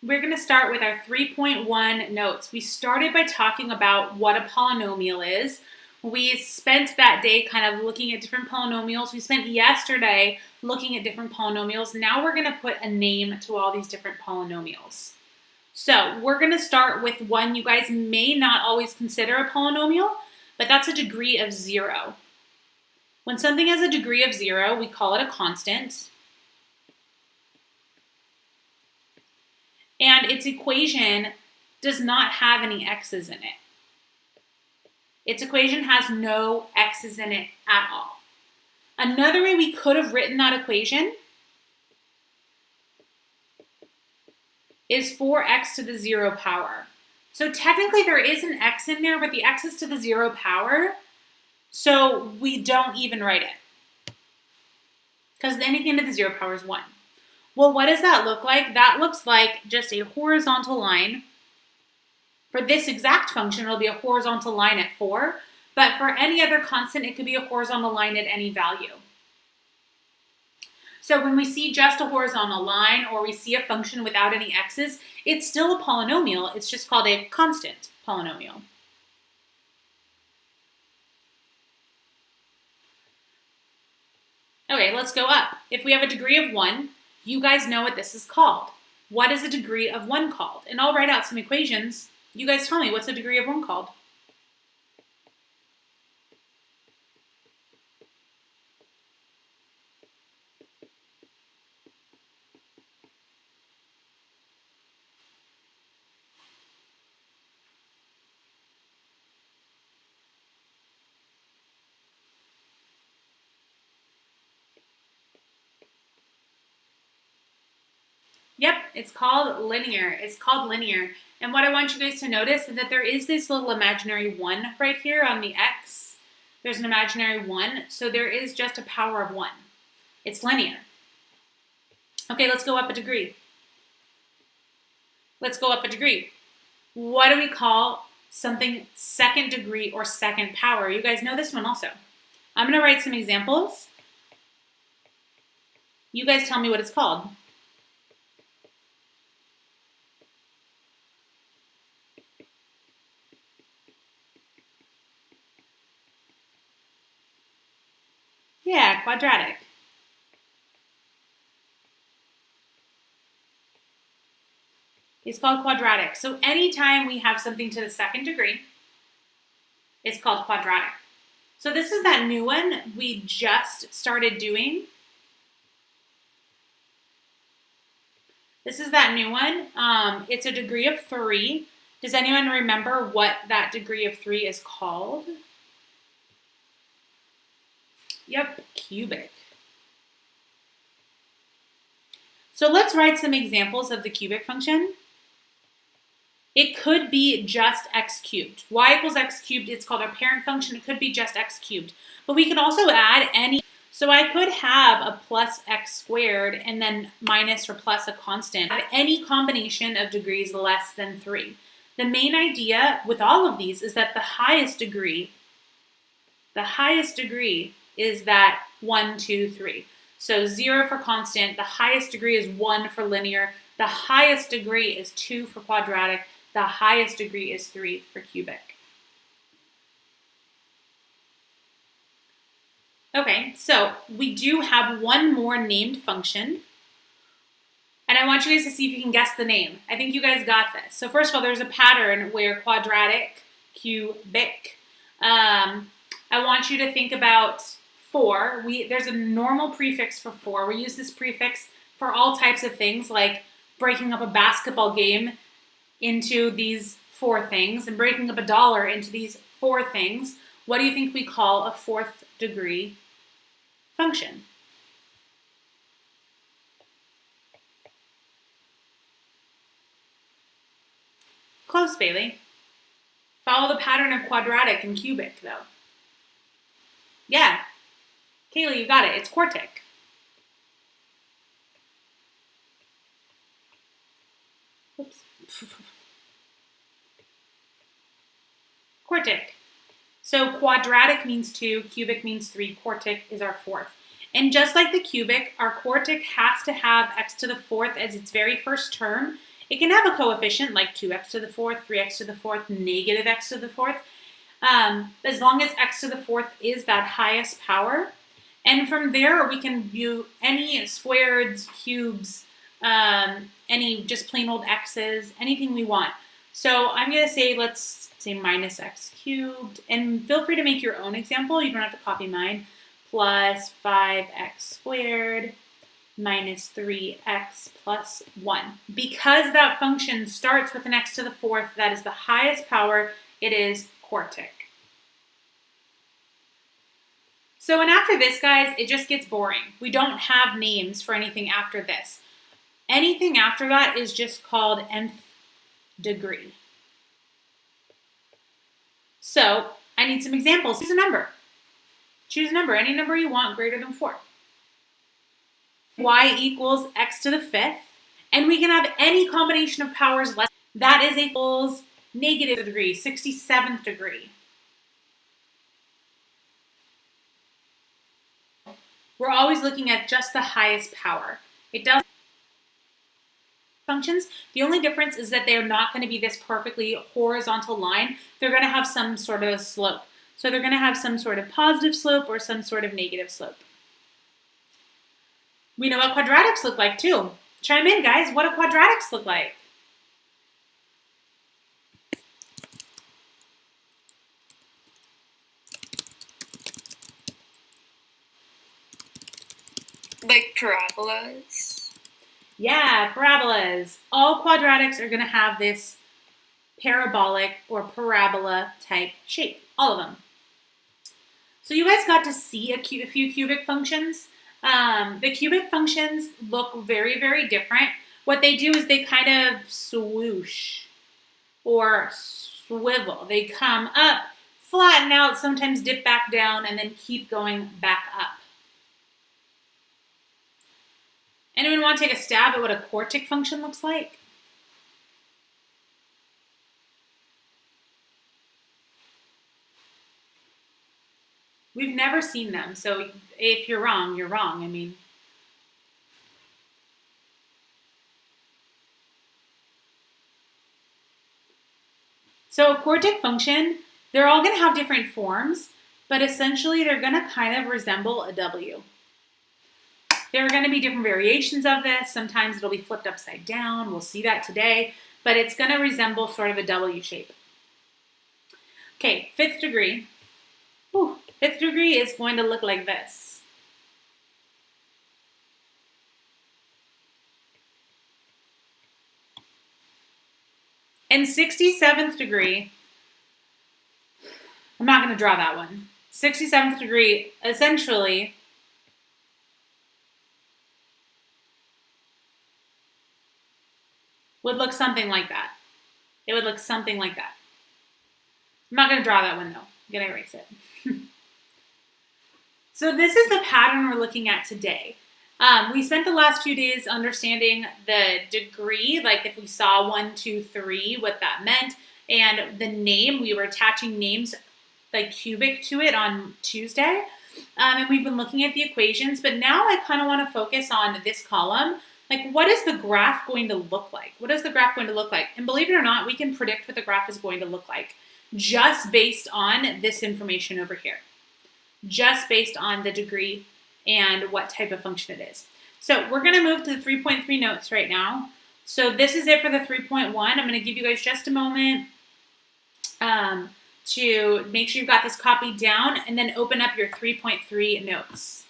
we're going to start with our 3.1 notes. We started by talking about what a polynomial is. We spent that day kind of looking at different polynomials. We spent yesterday looking at different polynomials. Now we're going to put a name to all these different polynomials. So we're going to start with one you guys may not always consider a polynomial, but that's a degree of 0. When something has a degree of 0, we call it a constant. And its equation does not have any x's in it. Its equation has no x's in it at all. Another way we could have written that equation is 4x to the 0 power. So technically there is an x in there, but the x is to the 0 power, so we don't even write it. Because anything to the 0 power is 1. Well, what does that look like? That looks like just a horizontal line. For this exact function, it'll be a horizontal line at 4, but for any other constant, it could be a horizontal line at any value. So when we see just a horizontal line or we see a function without any x's, it's still a polynomial. It's just called a constant polynomial. Okay, let's go up. If we have a degree of 1, you guys know what this is called. What is a degree of 1 called? And I'll write out some equations. You guys tell me, what's a degree of 1 called? Yep, it's called linear. It's called linear. And what I want you guys to notice is that there is this little imaginary 1 right here on the x. There's an imaginary 1, so there is just a power of 1. It's linear. Okay, let's go up a degree. Let's go up a degree. What do we call something second degree or second power? You guys know this one also. I'm going to write some examples. You guys tell me what it's called. Yeah, quadratic. It's called quadratic. So anytime we have something to the second degree, it's called quadratic. So this is that new one we just started doing. This is that new one. It's a degree of 3. Does anyone remember what that degree of 3 is called? Yep, cubic. So let's write some examples of the cubic function. It could be just x cubed. Y equals x cubed, it's called our parent function. It could be just x cubed. But we could also add any. So I could have a plus x squared and then minus or plus a constant at any combination of degrees less than 3. The main idea with all of these is that the highest degree is that 1, 2, 3. So 0 for constant, the highest degree is 1 for linear, the highest degree is 2 for quadratic, the highest degree is 3 for cubic. Okay, so we do have one more named function, and I want you guys to see if you can guess the name. I think you guys got this. So first of all, there's a pattern where quadratic, cubic. I want you to think about 4. There's a normal prefix for 4. We use this prefix for all types of things, like breaking up a basketball game into these 4 things and breaking up a dollar into these 4 things. What do you think we call a 4th degree function? Close, Bailey. Follow the pattern of quadratic and cubic, though. Yeah. Kaylee, you got it. It's quartic. Oops. Quartic. So quadratic means 2, cubic means 3, quartic is our 4th. And just like the cubic, our quartic has to have x to the 4th as its very first term It can have a coefficient like 2x to the fourth, 3x to the fourth, negative x to the fourth, as long as x to the fourth is that highest power. And from there, we can view any squareds, cubes, any just plain old x's, anything we want. So I'm going to say, let's say minus x cubed, and feel free to make your own example. You don't have to copy mine. Plus 5x squared minus 3x plus 1. Because that function starts with an x to the fourth, that is the highest power, it is quartic. So, and after this, guys, it just gets boring. We don't have names for anything after this. Anything after that is just called nth degree. So, I need some examples. Choose a number. Choose a number, any number you want greater than 4. Y equals x to the fifth, and we can have any combination of powers less. That is equals negative degree, 67th degree. We're always looking at just the highest power. It does functions. The only difference is that they're not going to be this perfectly horizontal line. They're going to have some sort of slope. So they're going to have some sort of positive slope or some sort of negative slope. We know what quadratics look like too. Chime in, guys. What do quadratics look like? Like parabolas? Yeah, parabolas. All quadratics are going to have this parabolic or parabola type shape. All of them. So you guys got to see a few cubic functions. The cubic functions look very, very different. What they do is they kind of swoosh or swivel. They come up, flatten out, sometimes dip back down, and then keep going back up. Anyone want to take a stab at what a quartic function looks like? We've never seen them, so if you're wrong, you're wrong. I mean, so a quartic function, they're all going to have different forms, but essentially they're going to kind of resemble a W. There are going to be different variations of this. Sometimes it'll be flipped upside down. We'll see that today, but it's going to resemble sort of a W shape. Okay, fifth degree. Ooh. Fifth degree is going to look like this. And 67th degree, I'm not going to draw that one. 67th degree, essentially, would look something like that. It would look something like that. I'm not going to draw that one, though. I'm going to erase it. So this is the pattern we're looking at today. We spent the last few days understanding the degree, like if we saw 1, 2, 3, what that meant, and the name. We were attaching names like cubic to it on Tuesday, and we've been looking at the equations, but now I kind of want to focus on this column. Like, what is the graph going to look like? What is the graph going to look like? And believe it or not, we can predict what the graph is going to look like just based on this information over here. Just based on the degree and what type of function it is. So we're going to move to the 3.3 notes right now. So this is it for the 3.1. I'm going to give you guys just a moment to make sure you've got this copied down and then open up your 3.3 notes.